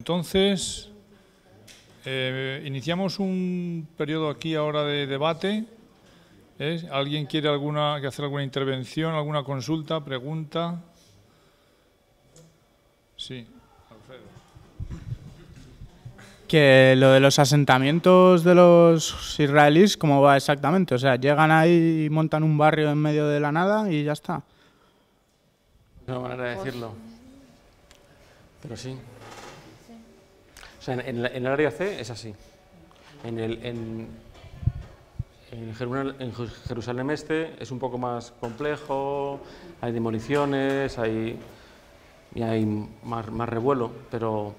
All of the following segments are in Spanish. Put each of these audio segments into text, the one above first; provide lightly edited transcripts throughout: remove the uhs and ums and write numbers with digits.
entonces, iniciamos un periodo aquí ahora de debate. ¿Alguien quiere hacer alguna intervención, alguna consulta, pregunta? Sí, Alfredo. Que lo de los asentamientos de los israelíes, ¿cómo va exactamente? O sea, llegan ahí y montan un barrio en medio de la nada y ya está. Es una manera de decirlo. Pero sí. O sea, en el área C es así. En Jerusalén Este es un poco más complejo, hay demoliciones, hay más revuelo, pero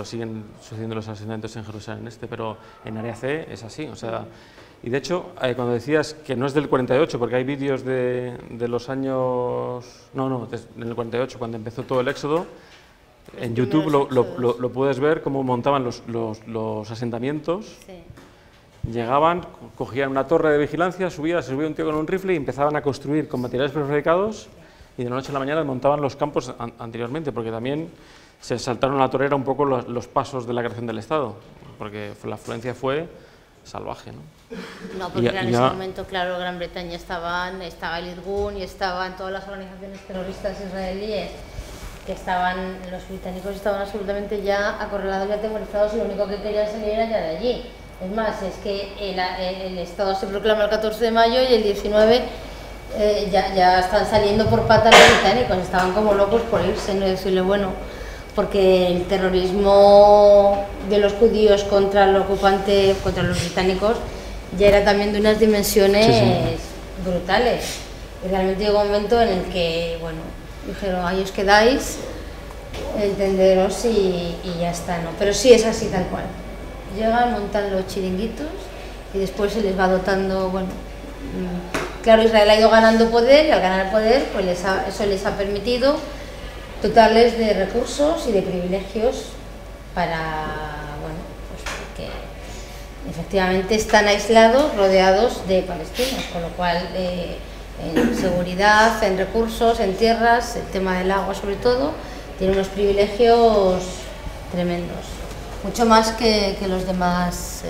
siguen sucediendo los asentamientos en Jerusalén Este, pero en área C es así. O sea, y de hecho, cuando decías que no es del 48, porque hay vídeos de los años... No, en el 48, cuando empezó todo el éxodo, en YouTube lo puedes ver cómo montaban los asentamientos. Sí. Llegaban, cogían una torre de vigilancia, se subía un tío con un rifle y empezaban a construir con materiales prefabricados y de la noche a la mañana montaban los campos anteriormente, porque también se saltaron a la torera un poco los pasos de la creación del Estado, porque la afluencia fue salvaje, ¿no? No, porque en ese momento, claro, Gran Bretaña estaba el Irgun y estaban todas las organizaciones terroristas israelíes, que los británicos estaban absolutamente ya acorralados y atemorizados y lo único que querían salir era ya de allí. Es más, es que el Estado se proclama el 14 de mayo y el 19 ya están saliendo por patas los británicos, estaban como locos por irse, no decirle bueno, porque el terrorismo de los judíos contra el ocupante, contra los británicos, ya era también de unas dimensiones brutales. Y realmente llegó un momento en el que, bueno, dijeron, ahí os quedáis, entenderos y ya está, ¿no? Pero sí es así tal cual. Llegan, montan los chiringuitos y después se les va dotando, bueno, claro, Israel ha ido ganando poder y al ganar poder, pues eso les ha permitido dotarles de recursos y de privilegios para, bueno, pues porque efectivamente están aislados, rodeados de palestinos, con lo cual en seguridad, en recursos, en tierras, el tema del agua sobre todo, tiene unos privilegios tremendos. Mucho más que los demás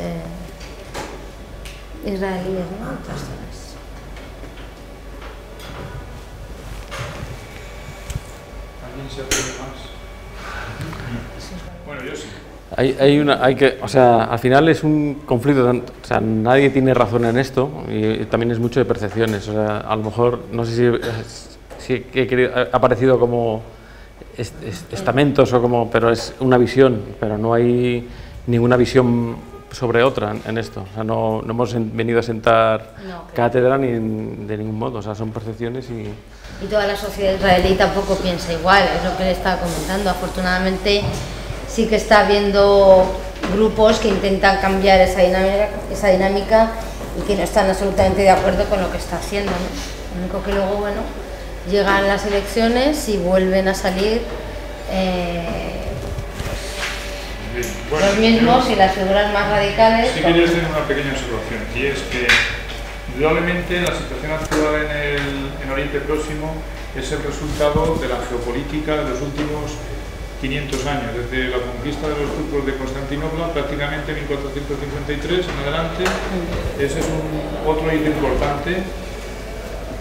israelíes, ¿no? Otras zonas. ¿Alguien se atreve más? Bueno, yo sí. O sea, al final es un conflicto, o sea, nadie tiene razón en esto y también es mucho de percepciones. O sea, a lo mejor, no sé si ha parecido como estamentos o como, pero es una visión, pero no hay ninguna visión sobre otra en esto. O sea, no hemos venido a sentar cátedra ni de ningún modo, o sea, son percepciones y toda la sociedad israelí tampoco piensa igual, es lo que le estaba comentando. Afortunadamente sí que está habiendo grupos que intentan cambiar esa dinámica y que no están absolutamente de acuerdo con lo que está haciendo, ¿no? Lo único que luego, bueno, llegan las elecciones y vuelven a salir los mismos y las figuras más radicales. Sí quería hacer una pequeña observación, y es que indudablemente la situación actual en Oriente Próximo es el resultado de la geopolítica de los últimos 500 años, desde la conquista de los turcos de Constantinopla, prácticamente 1453 en adelante. Ese es otro hito importante.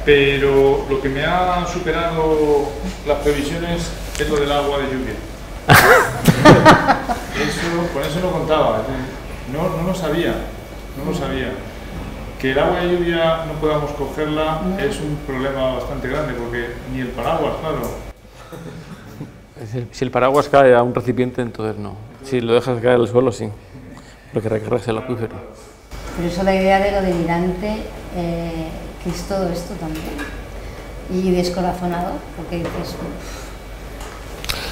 Pero lo que me ha superado las previsiones es lo del agua de lluvia. Con eso no contaba, no lo sabía. Que el agua de lluvia no podamos cogerla es un problema bastante grande, porque ni el paraguas, claro. Si el paraguas cae a un recipiente, entonces no. Si lo dejas caer al suelo, sí, porque recargas el acuífero. Pero eso la idea de lo delirante, que es todo esto también, y descorazonador, porque dices,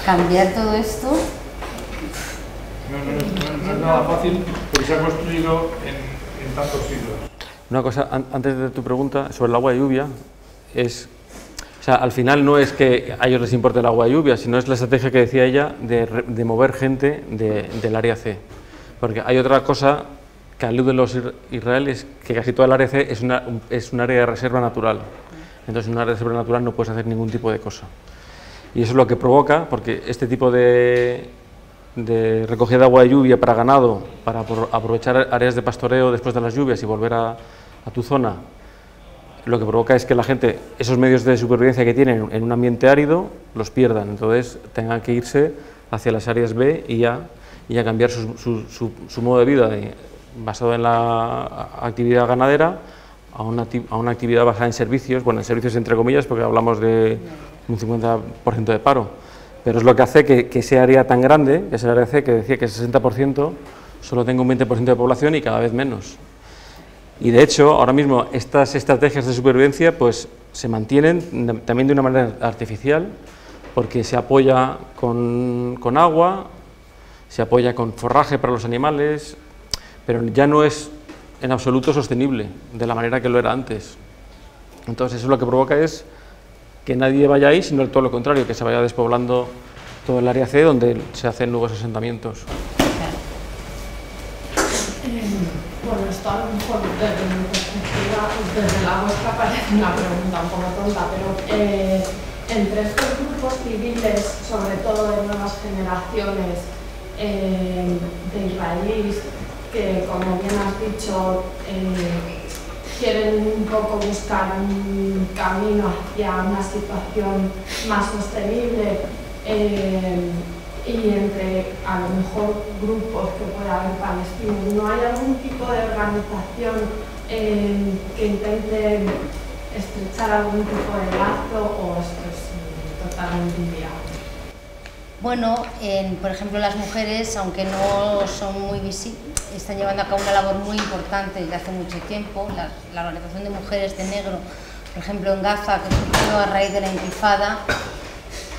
cambiar todo esto... No es nada fácil, porque se ha construido en tantos siglos. Una cosa, antes de tu pregunta, sobre el agua de lluvia, o sea, al final no es que a ellos les importe el agua de lluvia, sino es la estrategia que decía ella de mover gente del área C. Porque hay otra cosa que aluden los israelíes, que casi toda el área C es un área de reserva natural. Entonces en una área de reserva natural no puedes hacer ningún tipo de cosa. Y eso es lo que provoca, porque este tipo de de recogida de agua de lluvia para ganado, para aprovechar áreas de pastoreo después de las lluvias y volver a tu zona, lo que provoca es que la gente, esos medios de supervivencia que tienen en un ambiente árido, los pierdan, entonces tengan que irse hacia las áreas B y ya cambiar su modo de vida basado en la actividad ganadera a una actividad basada en servicios, bueno, en servicios entre comillas, porque hablamos de un 50% de paro, pero es lo que hace que ese área tan grande, que es el área C, que decía que es 60%, solo tenga un 20% de población y cada vez menos. Y de hecho, ahora mismo estas estrategias de supervivencia pues se mantienen también de una manera artificial, porque se apoya con agua, se apoya con forraje para los animales, pero ya no es en absoluto sostenible de la manera que lo era antes. Entonces eso lo que provoca es que nadie vaya ahí, sino todo lo contrario, que se vaya despoblando todo el área C donde se hacen nuevos asentamientos. Bueno, esto a lo mejor desde mi perspectiva, desde la vuestra parece una pregunta un poco tonta, pero entre estos grupos civiles, sobre todo de nuevas generaciones de israelíes, que como bien has dicho, quieren un poco buscar un camino hacia una situación más sostenible, y entre a lo mejor grupos que pueda haber palestinos, ¿no hay algún tipo de organización que intente estrechar algún tipo de lazo, o esto es totalmente inviable? Bueno, por ejemplo, las mujeres, aunque no son muy visibles, están llevando a cabo una labor muy importante desde hace mucho tiempo. La Organización de Mujeres de Negro, por ejemplo, en Gaza, que surgió a raíz de la Intifada,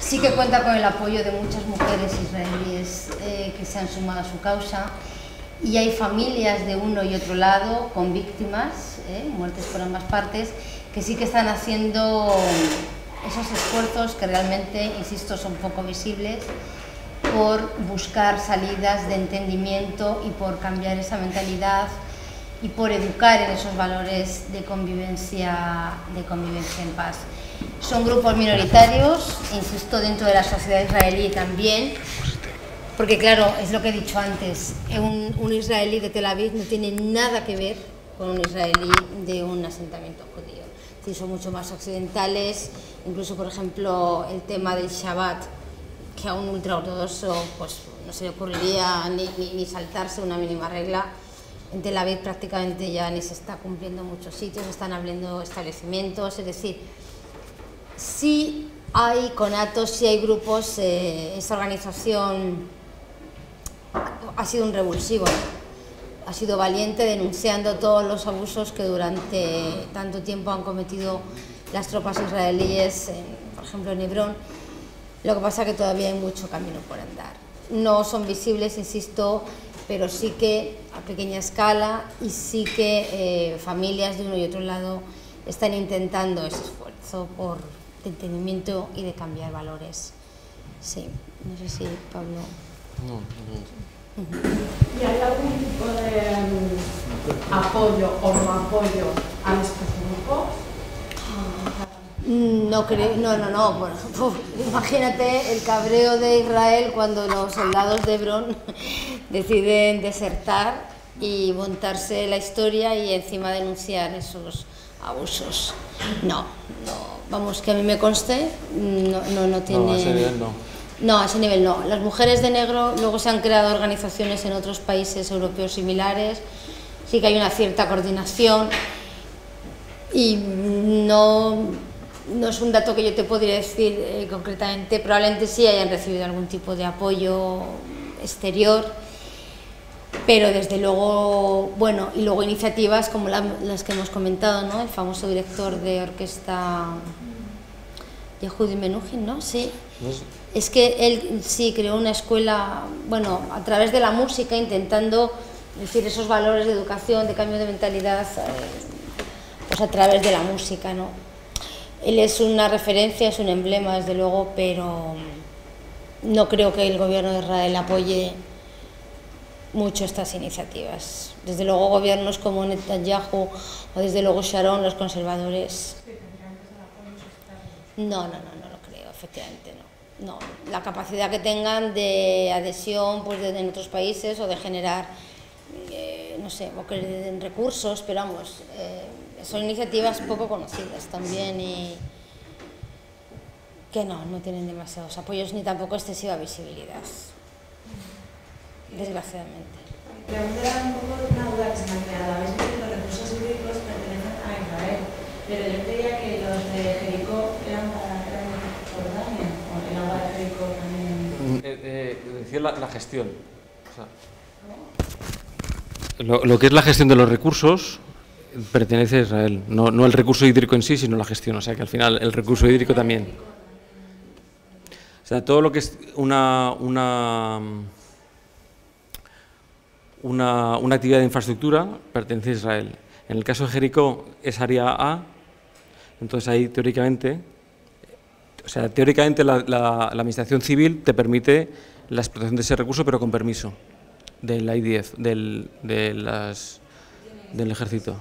sí que cuenta con el apoyo de muchas mujeres israelíes que se han sumado a su causa, y hay familias de uno y otro lado con víctimas, muertes por ambas partes, que sí que están haciendo esos esfuerzos que realmente, insisto, son poco visibles, por buscar salidas de entendimiento y por cambiar esa mentalidad y por educar en esos valores de convivencia en paz. Son grupos minoritarios, insisto, dentro de la sociedad israelí también, porque claro, es lo que he dicho antes, un israelí de Tel Aviv no tiene nada que ver con un israelí de un asentamiento judío. Sí, son mucho más occidentales, incluso por ejemplo el tema del Shabbat, que a un ultraortodoxo pues no se le ocurriría ni saltarse una mínima regla. En Tel Aviv prácticamente ya ni se está cumpliendo en muchos sitios, están abriendo establecimientos, es decir, sí hay conatos, sí hay grupos, esta organización ha sido un revulsivo, ha sido valiente denunciando todos los abusos que durante tanto tiempo han cometido las tropas israelíes, por ejemplo en Hebrón. Lo que pasa es que todavía hay mucho camino por andar. No son visibles, insisto, pero sí que a pequeña escala, y sí que familias de uno y otro lado están intentando ese esfuerzo de entendimiento y de cambiar valores. Sí, no sé si Pablo... No. ¿Y hay algún tipo de apoyo o no apoyo a estos grupos? No creo, no. Bueno, imagínate el cabreo de Israel cuando los soldados de Hebrón deciden desertar y montarse la historia y encima denunciar esos abusos. No, vamos, que a mí me conste, no tiene... No, a ese nivel no. No, a ese nivel no. Las mujeres de negro, luego se han creado organizaciones en otros países europeos similares, sí que hay una cierta coordinación y no es un dato que yo te podría decir concretamente, probablemente sí hayan recibido algún tipo de apoyo exterior, pero desde luego, bueno, y luego iniciativas como las que hemos comentado, ¿no? El famoso director de orquesta Yehudi Menuhin, ¿no? Sí. Es que él sí creó una escuela, bueno, a través de la música, intentando decir esos valores de educación, de cambio de mentalidad, pues a través de la música, ¿no? Él es una referencia, es un emblema, desde luego, pero no creo que el gobierno de Israel apoye mucho estas iniciativas. Desde luego gobiernos como Netanyahu o desde luego Sharon, los conservadores. No lo creo, efectivamente no. no, la capacidad que tengan de adhesión pues, en otros países o de generar, no sé, recursos, pero vamos, son iniciativas poco conocidas también y que no tienen demasiados apoyos ni tampoco excesiva visibilidad, desgraciadamente. Preguntar un poco una duda que se me ha creado. Habéis dicho que los recursos hídricos pertenecen a Israel, pero yo creía que los de Jericó eran Jordania, o el agua de Jericó también. Decía la gestión. O sea, lo que es la gestión de los recursos pertenece a Israel, no el recurso hídrico en sí, sino la gestión. O sea que al final el recurso hídrico también. O sea, todo lo que es una actividad de infraestructura pertenece a Israel. En el caso de Jericó es área A, entonces ahí teóricamente la administración civil te permite la explotación de ese recurso, pero con permiso del IDF, del ejército.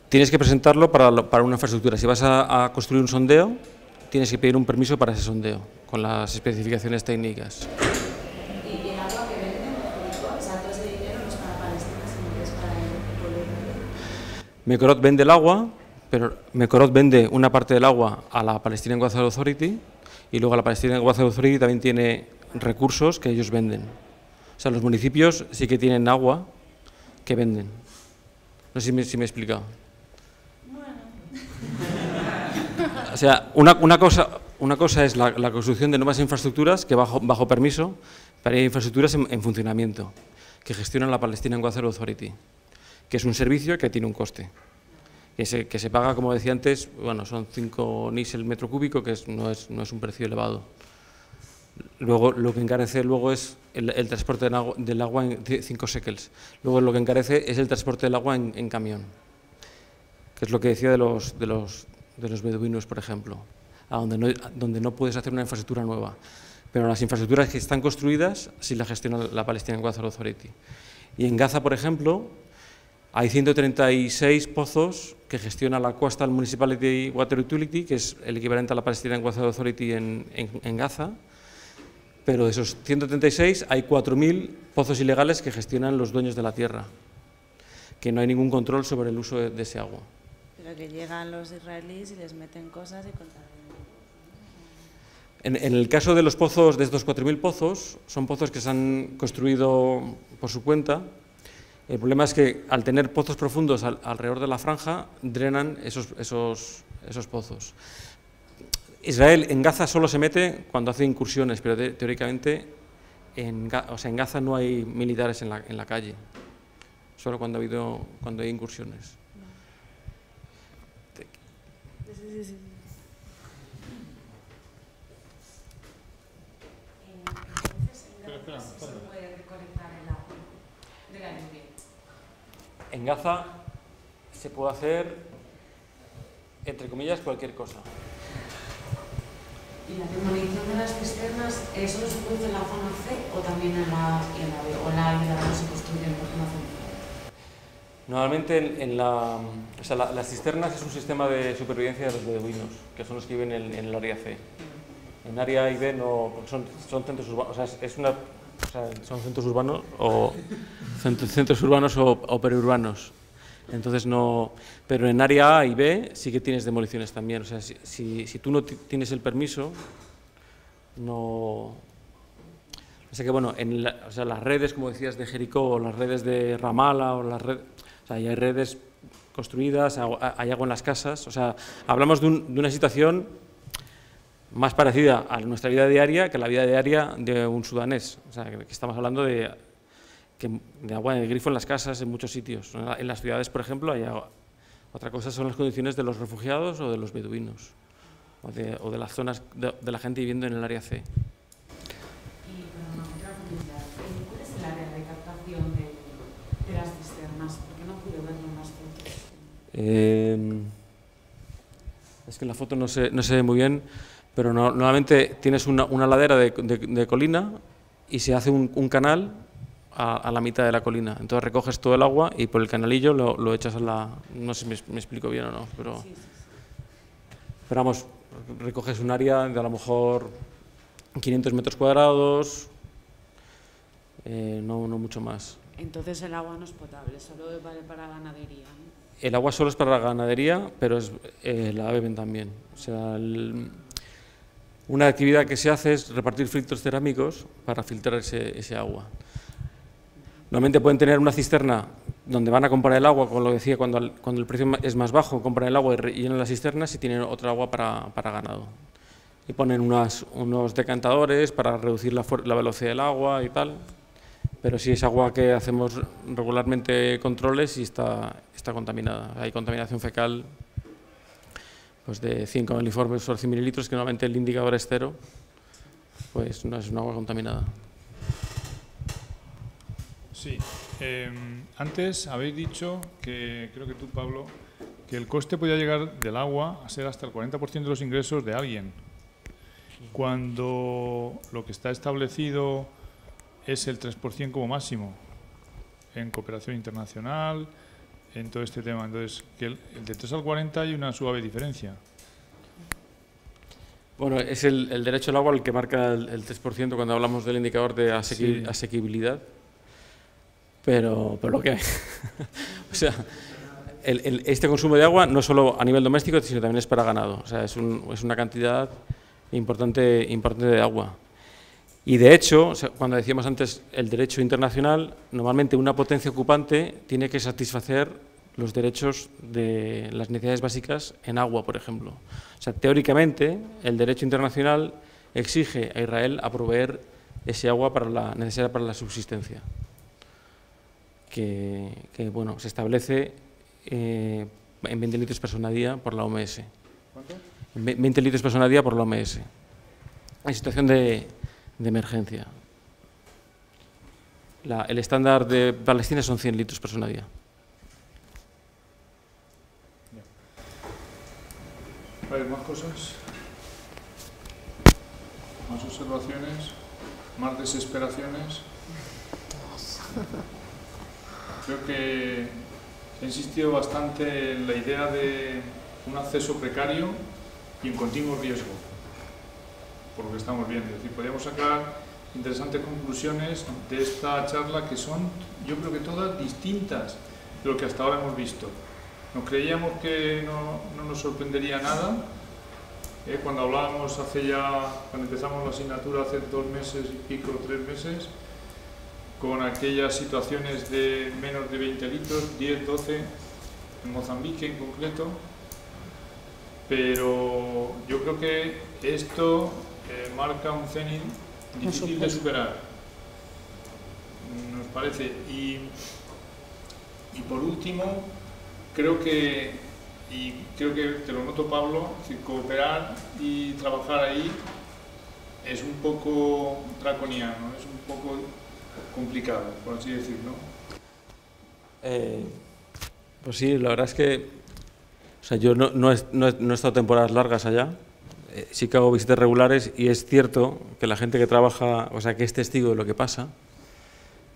Tienes que presentarlo para una infraestructura. Si vas a construir un sondeo, tienes que pedir un permiso para ese sondeo, con las especificaciones técnicas. Mekorot vende el agua, pero Mekorot vende una parte del agua a la Palestinian Water Authority y luego la Palestinian Water Authority también tiene recursos que ellos venden. O sea, los municipios sí que tienen agua que venden. No sé si me he explicado. O sea, una cosa es la construcción de nuevas infraestructuras que bajo permiso, pero hay infraestructuras en funcionamiento que gestiona la Palestinian Water Authority, que es un servicio que tiene un coste, que se paga, como decía antes, bueno, son 5 NIS el metro cúbico, que no es un precio elevado. Luego, lo que encarece luego es el transporte del agua en 5 shekels. Luego, lo que encarece es el transporte del agua en camión, que es lo que decía de los beduinos, por ejemplo, donde no puedes hacer una infraestructura nueva. Pero las infraestructuras que están construidas sí las gestiona la Palestinian Water Authority. Y en Gaza, por ejemplo, hay 136 pozos que gestiona la Coastal Municipality Water Utility, que es el equivalente a la Palestinian Water Authority en Gaza, pero de esos 136 hay 4.000 pozos ilegales que gestionan los dueños de la tierra, que no hay ningún control sobre el uso de ese agua. Pero que llegan los israelíes y les meten cosas y contaminan. En el caso de los pozos, de estos 4.000 pozos, son pozos que se han construido por su cuenta. El problema es que al tener pozos profundos alrededor de la franja, drenan esos pozos. Israel en Gaza solo se mete cuando hace incursiones, pero teóricamente en Gaza no hay militares en la calle, solo cuando hay incursiones. Sí. En Gaza se puede hacer, entre comillas, cualquier cosa. ¿Y la demolición de las cisternas solo se produce en la zona C o también en la B? ¿O en la A no se construyen por zona C? Normalmente las cisternas es un sistema de supervivencia de los beduinos, que son los que viven en el área C. En área A y B no, porque son centros urbanos, son centros urbanos o periurbanos. Entonces no, pero en área A y B sí que tienes demoliciones también. O sea, si tú no tienes el permiso, no. O sea que bueno, las redes, como decías, de Jericó, o las redes de Ramallah, o las redes, o sea, hay redes construidas, hay agua en las casas. O sea, hablamos de una situación más parecida a nuestra vida diaria que la vida diaria de un sudanés. O sea, que estamos hablando de agua de grifo en las casas, en muchos sitios. En las ciudades, por ejemplo, hay agua. Otra cosa son las condiciones de los refugiados o de los beduinos, o de las zonas de la gente viviendo en el área C. Y para otra curiosidad, ¿cuál es el área de captación de las cisternas? Porque no pude verlo en las fotos. Es que en la foto no se ve muy bien, pero normalmente tienes una ladera de colina y se hace un canal a la mitad de la colina. Entonces recoges todo el agua y por el canalillo lo echas a la... No sé si me explico bien o no, pero... Sí. Pero vamos, recoges un área de a lo mejor 500 metros cuadrados, no mucho más. Entonces el agua no es potable, solo vale para ganadería, ¿no? El agua solo es para la ganadería, pero la beben también. O sea, una actividad que se hace es repartir filtros cerámicos para filtrar ese agua. Normalmente pueden tener una cisterna donde van a comprar el agua, como lo decía, cuando el precio es más bajo, compran el agua y llenan las cisternas y tienen otra agua para ganado. Y ponen unos decantadores para reducir la velocidad del agua y tal. Pero sí es agua que hacemos regularmente controles y está contaminada. Hay contaminación fecal pues de 5 miliformes por 100 mililitros, que normalmente el indicador es 0, pues no es un agua contaminada. Sí, antes habéis dicho que, creo que tú, Pablo, que el coste podía llegar del agua a ser hasta el 40% de los ingresos de alguien, cuando lo que está establecido es el 3% como máximo en cooperación internacional, en todo este tema. Entonces, que el de 3 al 40 hay una suave diferencia. Bueno, es el derecho al agua el que marca el 3% cuando hablamos del indicador de asequibilidad. Pero lo que hay. O sea, este consumo de agua no solo a nivel doméstico, sino también es para ganado. O sea, es una cantidad importante de agua. Y de hecho, o sea, cuando decíamos antes el derecho internacional, normalmente una potencia ocupante tiene que satisfacer los derechos de las necesidades básicas en agua, por ejemplo. O sea, teóricamente, el derecho internacional exige a Israel a proveer ese agua necesaria para la subsistencia, que bueno, se establece en 20 litros persona día por la OMS. ¿Cuánto? 20 litros persona día por la OMS. En situación de emergencia. El estándar de Palestina son 100 litros persona día. ¿Hay más cosas? ¿Más observaciones? ¿Más desesperaciones? Creo que he insistido bastante en la idea de un acceso precario y en continuo riesgo, por lo que estamos viendo. Es decir, podríamos sacar interesantes conclusiones de esta charla que son, yo creo que todas distintas de lo que hasta ahora hemos visto. Nos creíamos que no nos sorprendería nada. Cuando hablábamos cuando empezamos la asignatura hace 2 meses y pico, 3 meses, con aquellas situaciones de menos de 20 litros, 10, 12, en Mozambique en concreto. Pero yo creo que esto marca un cenit difícil de superar, nos parece. Y por último, creo que te lo noto, Pablo, es decir, cooperar y trabajar ahí es un poco draconiano, es un poco complicado, por así decirlo. Pues sí, la verdad es que o sea, yo no he estado temporadas largas allá, sí que hago visitas regulares y es cierto que la gente que trabaja, o sea, que es testigo de lo que pasa,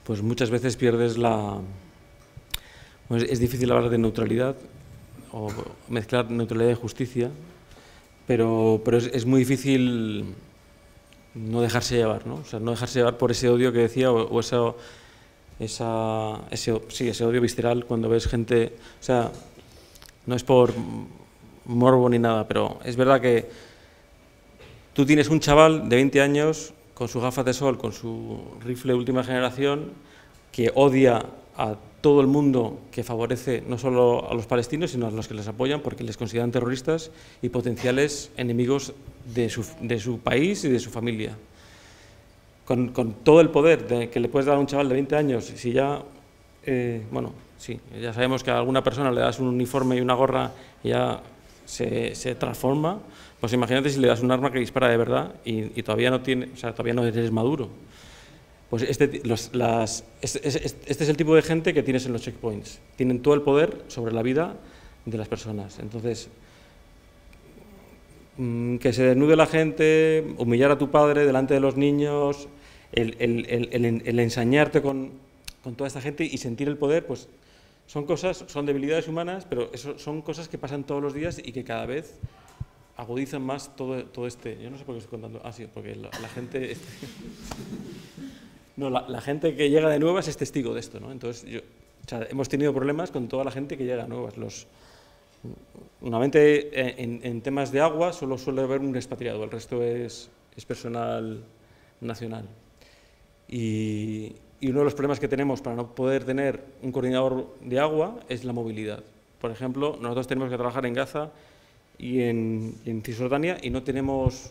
pues muchas veces pierdes es difícil hablar de neutralidad o mezclar neutralidad y justicia, pero es muy difícil no dejarse llevar, ¿no? O sea, no dejarse llevar por ese odio que decía o ese odio visceral cuando ves gente, o sea, no es por morbo ni nada, pero es verdad que tú tienes un chaval de 20 años con sus gafas de sol, con su rifle última generación, que odia a todo el mundo, que favorece no solo a los palestinos, sino a los que les apoyan, porque les consideran terroristas y potenciales enemigos de su país y de su familia. Con todo el poder que le puedes dar a un chaval de 20 años, si ya, bueno, sí, ya sabemos que a alguna persona le das un uniforme y una gorra y ya se transforma, pues imagínate si le das un arma que dispara de verdad y todavía no tiene, o sea, todavía no eres maduro. Pues este es el tipo de gente que tienes en los checkpoints. Tienen todo el poder sobre la vida de las personas. Entonces, que se desnude la gente, humillar a tu padre delante de los niños, el ensañarte con toda esta gente y sentir el poder, pues son debilidades humanas, pero son cosas que pasan todos los días y que cada vez agudizan más todo este... Yo no sé por qué estoy contando... Ah, sí, porque la gente... No, la gente que llega de nuevas es testigo de esto, ¿no? Entonces, o sea, hemos tenido problemas con toda la gente que llega nuevas. Normalmente, en temas de agua, solo suele haber un expatriado, el resto es personal nacional. Y uno de los problemas que tenemos para no poder tener un coordinador de agua es la movilidad. Por ejemplo, nosotros tenemos que trabajar en Gaza y en Cisjordania y no tenemos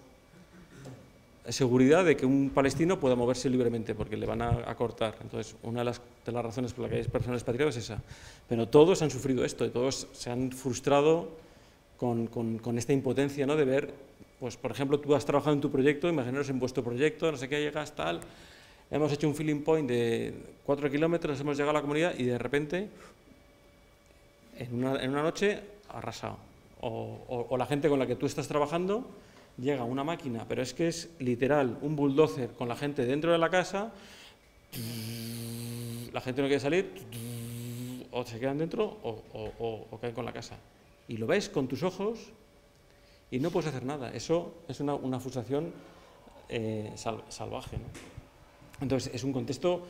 seguridad de que un palestino pueda moverse libremente porque le van a cortar. Entonces, una de las razones por las que hay personas expatriadas es esa. Pero todos han sufrido esto y todos se han frustrado con esta impotencia, ¿no? De ver, pues, por ejemplo, tú has trabajado en tu proyecto, imaginaros en vuestro proyecto, no sé qué, llegas tal, hemos hecho un filling point de 4 kilómetros, hemos llegado a la comunidad y de repente, en una noche, arrasado. O la gente con la que tú estás trabajando llega una máquina, pero es que es literal un bulldozer con la gente dentro de la casa, la gente no quiere salir, o se quedan dentro o caen con la casa. Y lo ves con tus ojos y no puedes hacer nada. Eso es una frustración salvaje, ¿no? Entonces, es un contexto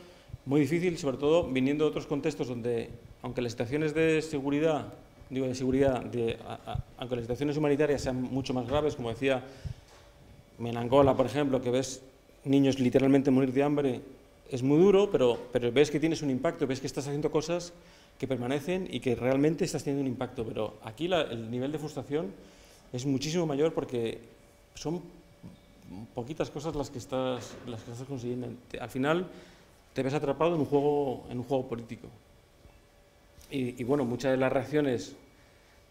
muy difícil, sobre todo viniendo de otros contextos donde, aunque las situaciones de seguridad, aunque las situaciones humanitarias sean mucho más graves, como decía, en Angola, por ejemplo, que ves niños literalmente morir de hambre, es muy duro, pero ves que tienes un impacto, ves que estás haciendo cosas que permanecen y que realmente estás teniendo un impacto. Pero aquí el nivel de frustración es muchísimo mayor porque son poquitas cosas las que estás consiguiendo. Al final te ves atrapado en un juego político. Y bueno, muchas de las reacciones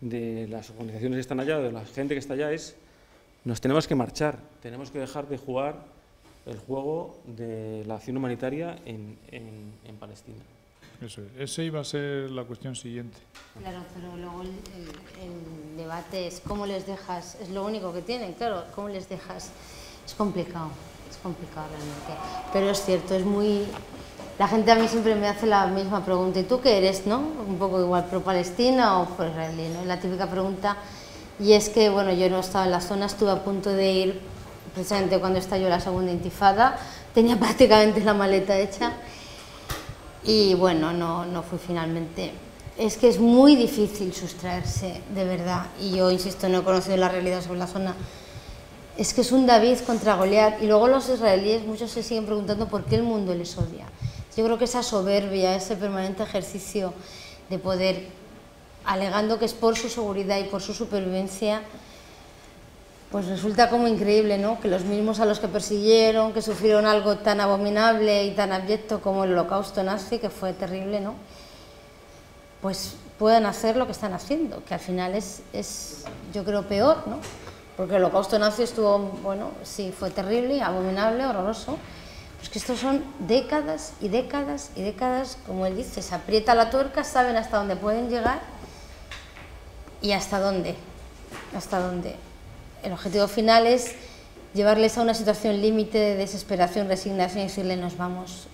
de las organizaciones que están allá, de la gente que está allá, es: nos tenemos que marchar, tenemos que dejar de jugar el juego de la acción humanitaria en Palestina. Eso es. Esa iba a ser la cuestión siguiente. Claro, pero luego el debate es cómo les dejas, es lo único que tienen, claro, cómo les dejas. Es complicado realmente. Pero es cierto, es muy... La gente a mí siempre me hace la misma pregunta: ¿y tú qué eres, no? Un poco igual, pro-Palestina o pro-israelí, ¿no? Es la típica pregunta. Y es que, bueno, yo no estaba en la zona, estuve a punto de ir precisamente cuando estalló la segunda intifada, tenía prácticamente la maleta hecha y bueno, no fui finalmente. Es que es muy difícil sustraerse, de verdad, y yo insisto, no he conocido la realidad sobre la zona. Es que es un David contra Goliat, y luego los israelíes, muchos se siguen preguntando por qué el mundo les odia. Yo creo que esa soberbia, ese permanente ejercicio de poder, alegando que es por su seguridad y por su supervivencia, pues resulta como increíble, ¿no? Que los mismos a los que persiguieron, que sufrieron algo tan abominable y tan abyecto como el holocausto nazi, que fue terrible, ¿no? Pues puedan hacer lo que están haciendo, que al final es yo creo, peor, ¿no? Porque el holocausto nazi estuvo, bueno, sí, fue terrible, abominable, horroroso. Pues que estos son décadas y décadas y décadas, como él dice, se aprieta la tuerca, saben hasta dónde pueden llegar y hasta dónde. El objetivo final es llevarles a una situación límite de desesperación, resignación y decirle: nos vamos,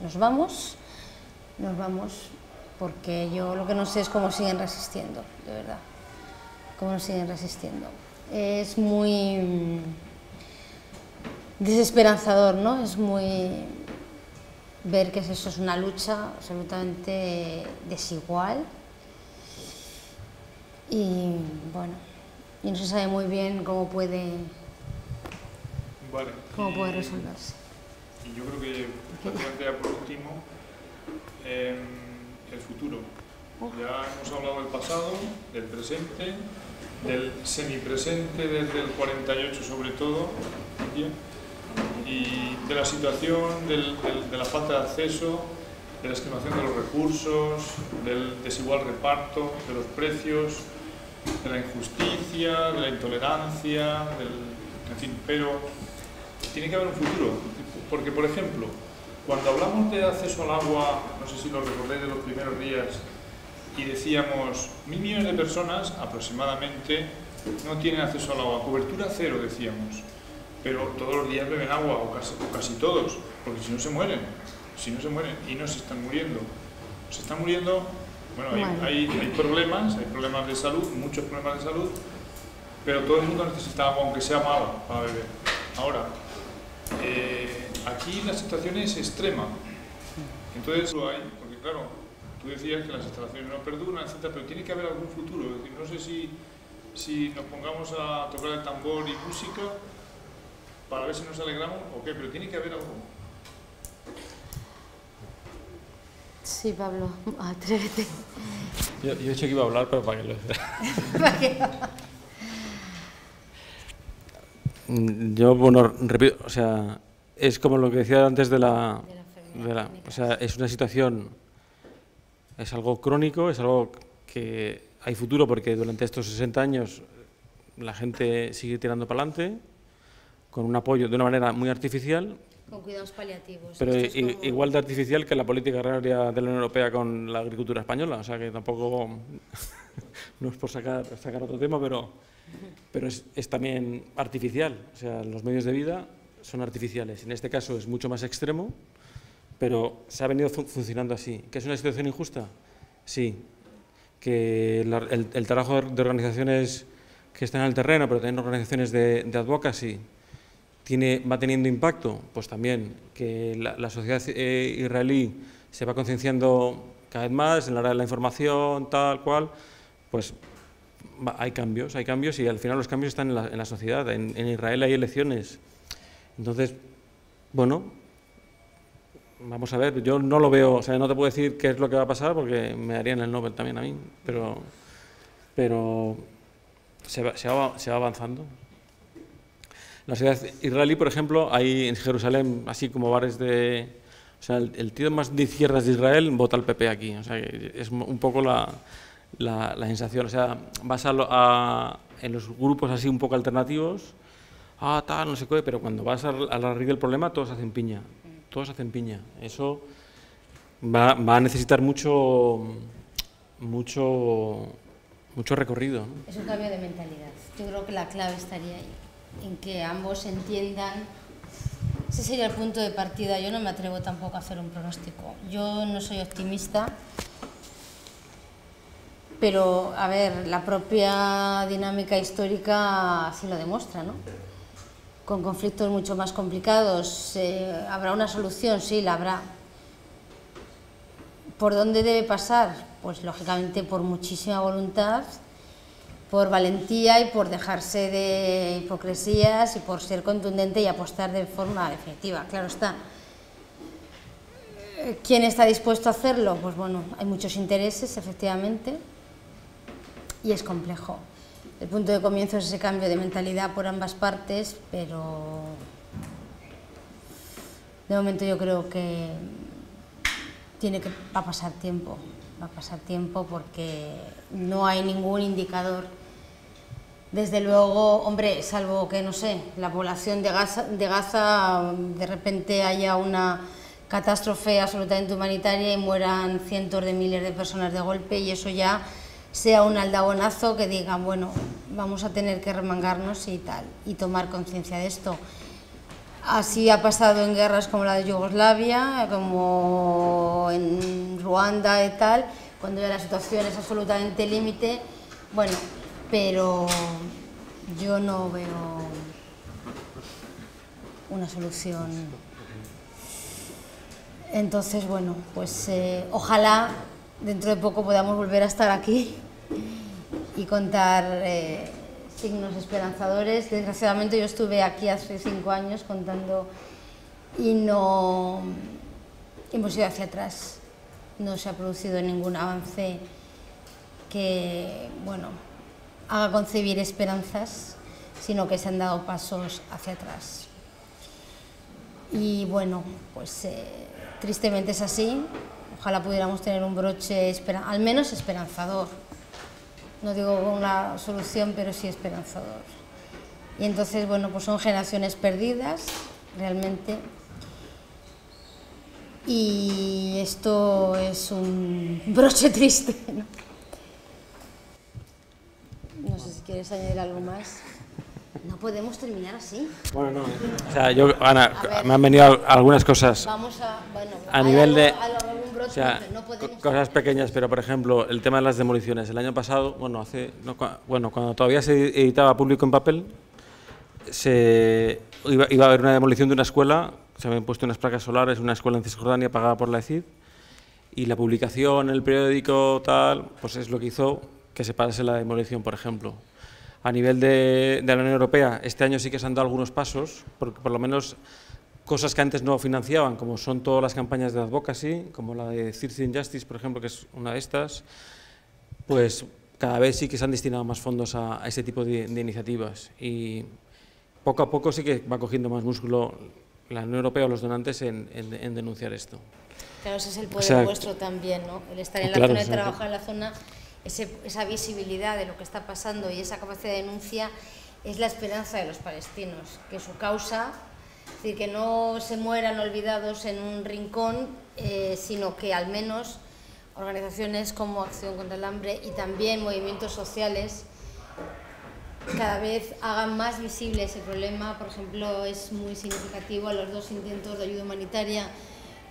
porque yo lo que no sé es cómo siguen resistiendo, de verdad, cómo nos siguen resistiendo. Es muy desesperanzador, ¿no? Es muy ver que eso es una lucha absolutamente desigual y bueno, y no se sabe muy bien cómo puede resolverse. Y yo creo que prácticamente ya por último, el futuro. Ya hemos hablado del pasado, del presente, del semipresente desde el 48 sobre todo, y de la situación de la falta de acceso, de la estimación de los recursos, del desigual reparto, de los precios, de la injusticia, de la intolerancia, en fin, pero tiene que haber un futuro, porque por ejemplo, cuando hablamos de acceso al agua, no sé si lo recordáis de los primeros días, y decíamos 1.000 millones de personas aproximadamente no tienen acceso al agua, cobertura cero decíamos, pero todos los días beben agua, o casi todos, porque si no se mueren y no se están muriendo. Se están muriendo, bueno, hay problemas de salud, muchos problemas de salud, pero todo el mundo necesita agua, aunque sea mala, para beber. Ahora, aquí la situación es extrema, entonces lo hay, porque claro, tú decías que las instalaciones no perduran, etcétera, pero tiene que haber algún futuro. Es decir, no sé si nos pongamos a tocar el tambor y música para ver si nos alegramos o qué, pero tiene que haber algo. Sí, Pablo, atrévete. Yo he dicho que iba a hablar, pero para que lo... Yo, bueno, repito, o sea, es como lo que decía antes o sea, es una situación, es algo crónico, es algo que hay futuro porque durante estos 60 años la gente sigue tirando para adelante con un apoyo de una manera muy artificial. Con cuidados paliativos. Pero igual de artificial que la política agraria de la Unión Europea con la agricultura española, o sea que tampoco, no es por sacar otro tema, pero es también artificial, o sea, los medios de vida son artificiales. En este caso es mucho más extremo, pero se ha venido funcionando así. ¿Que es una situación injusta? Sí. ¿Que el trabajo de organizaciones que están en el terreno, pero también organizaciones de advocacy, va teniendo impacto? Pues también. ¿Que la sociedad israelí se va concienciando cada vez más en la área de la información, tal cual? Pues hay cambios y al final los cambios están en la sociedad. En Israel hay elecciones. Entonces, bueno, vamos a ver, yo no lo veo, o sea, no te puedo decir qué es lo que va a pasar porque me darían el Nobel también a mí, pero se va avanzando. La sociedad israelí, por ejemplo, hay en Jerusalén, así como bares de... O sea, el tío más de izquierdas de Israel vota al PP aquí, o sea, es un poco la sensación. O sea, vas en los grupos así un poco alternativos, tal, no sé qué, pero cuando vas a la raíz del problema, todos hacen piña. Eso va a necesitar mucho recorrido, ¿no? Es un cambio de mentalidad. Yo creo que la clave estaría ahí, en que ambos entiendan. Ese sería el punto de partida. Yo no me atrevo tampoco a hacer un pronóstico. Yo no soy optimista, pero, a ver, la propia dinámica histórica así lo demuestra, ¿no? Con conflictos mucho más complicados, ¿habrá una solución? Sí, la habrá. ¿Por dónde debe pasar? Pues, lógicamente, por muchísima voluntad, por valentía y por dejarse de hipocresías y por ser contundente y apostar de forma definitiva, claro está. ¿Quién está dispuesto a hacerlo? Pues bueno, hay muchos intereses, efectivamente, y es complejo. El punto de comienzo es ese cambio de mentalidad por ambas partes, pero de momento yo creo que va a pasar tiempo porque no hay ningún indicador. Desde luego, hombre, salvo que, no sé, la población de Gaza de repente haya una catástrofe absolutamente humanitaria y mueran cientos de miles de personas de golpe y eso ya sea un aldabonazo que digan, bueno, vamos a tener que remangarnos y tal, y tomar conciencia de esto. Así ha pasado en guerras como la de Yugoslavia, como en Ruanda y tal, cuando ya la situación es absolutamente límite, bueno, pero yo no veo una solución. Entonces, bueno, pues ojalá dentro de poco podamos volver a estar aquí y contar signos esperanzadores. Desgraciadamente yo estuve aquí hace 5 años contando y no hemos ido hacia atrás. No se ha producido ningún avance que, bueno, haga concebir esperanzas, sino que se han dado pasos hacia atrás. Y bueno, pues tristemente es así. Ojalá pudiéramos tener un broche al menos esperanzador. No digo una solución, pero sí esperanzador. Y entonces, bueno, pues son generaciones perdidas, realmente. Y esto es un broche triste, ¿no? No sé si quieres añadir algo más. No podemos terminar así. Bueno, no. O sea, Ana, me han venido algunas cosas. Vamos a, bueno, a nivel de... algún broche Todos, o sea, no podemos... cosas pequeñas, pero por ejemplo, el tema de las demoliciones. El año pasado, cuando todavía se editaba público en papel, iba a haber una demolición de una escuela, se habían puesto unas placas solares, una escuela en Cisjordania pagada por la ECID, y la publicación, el periódico, tal, pues es lo que hizo que se parase la demolición, por ejemplo. A nivel de la Unión Europea, este año sí que se han dado algunos pasos, porque por lo menos cosas que antes no financiaban, como son todas las campañas de advocacy, como la de Citizen Justice, por ejemplo, que es una de estas, pues cada vez sí que se han destinado más fondos a ese tipo de iniciativas. Y poco a poco sí que va cogiendo más músculo la Unión Europea o los donantes en denunciar esto. Claro, ese es el poder vuestro también, ¿no? El estar en la zona y trabajar en la zona, esa visibilidad de lo que está pasando y esa capacidad de denuncia es la esperanza de los palestinos, que su causa, es decir, que no se mueran olvidados en un rincón, sino que al menos organizaciones como Acción contra el Hambre y también movimientos sociales cada vez hagan más visible ese problema. Por ejemplo, es muy significativo a los 2 intentos de ayuda humanitaria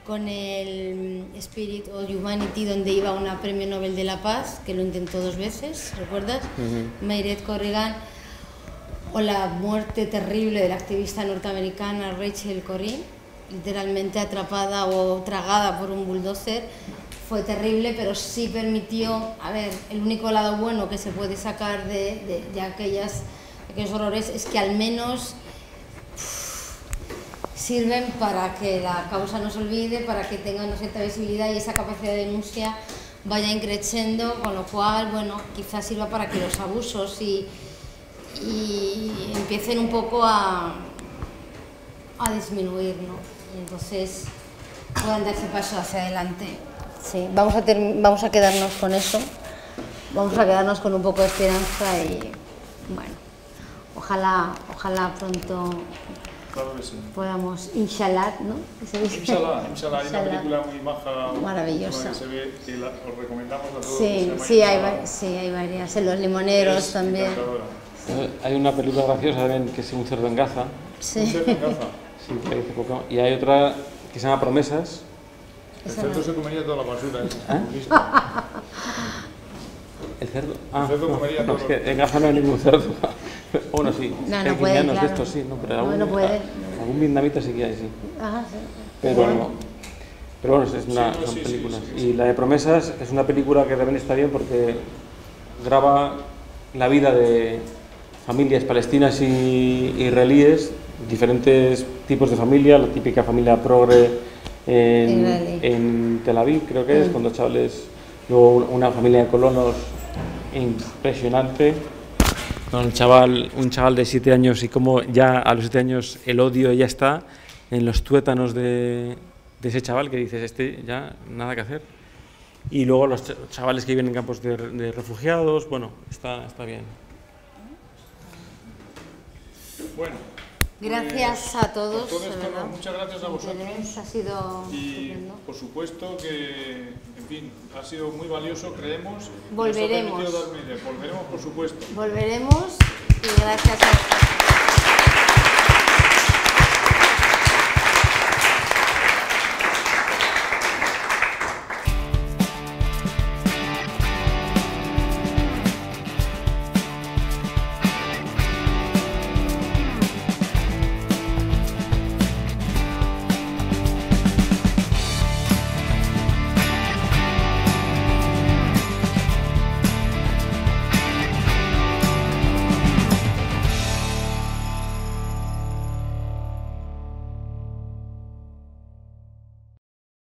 con el Spirit of Humanity, donde iba una premio Nobel de la Paz, que lo intentó 2 veces, ¿recuerdas? Mairead Corrigan, o la muerte terrible de la activista norteamericana Rachel Corrie, literalmente atrapada o tragada por un bulldozer. Fue terrible, pero sí permitió, a ver, el único lado bueno que se puede sacar de aquellos horrores es que al menos sirven para que la causa no se olvide, para que tenga una cierta visibilidad y esa capacidad de denuncia vaya increciendo, con lo cual, bueno, quizás sirva para que los abusos y empiecen un poco a disminuir, ¿no? Y entonces puedan darse paso hacia adelante. Sí, vamos a quedarnos con eso, vamos a quedarnos con un poco de esperanza y, bueno, ojalá pronto podamos, inshallah, ¿no? Inshallah, hay una película muy maja, maravillosa, que se ve, que os recomendamos a todos. Sí, hay varias, en Los Limoneros también. Hay una película graciosa también que es Un cerdo en Gaza. Sí. ¿Un cerdo en Gaza? Sí, que hace poco. Y hay otra que se llama Promesas. El cerdo se comería toda la basura. ¿El cerdo? El cerdo comería todo. Es que en Gaza no hay ningún cerdo. Bueno, sí. No puede, claro. De estos, sí, pero algún vietnamita sí que hay, sí. Ajá, sí. Pero bueno, son películas. Y la de Promesas es una película que también está bien porque graba la vida de familias palestinas y israelíes, diferentes tipos de familia, la típica familia progre en Tel Aviv, creo que es, cuando chavales, luego una familia de colonos impresionante, con un chaval de 7 años y como ya a los 7 años el odio ya está en los tuétanos de ese chaval, que dices, ya nada que hacer. Y luego los chavales que viven en campos de refugiados, bueno, está bien. Bueno. Gracias a todos. Por todo esto, muchas gracias a vosotros. Ha sido y por supuesto que, en fin, ha sido muy valioso, creemos. Volveremos. Volveremos, por supuesto. Volveremos y gracias a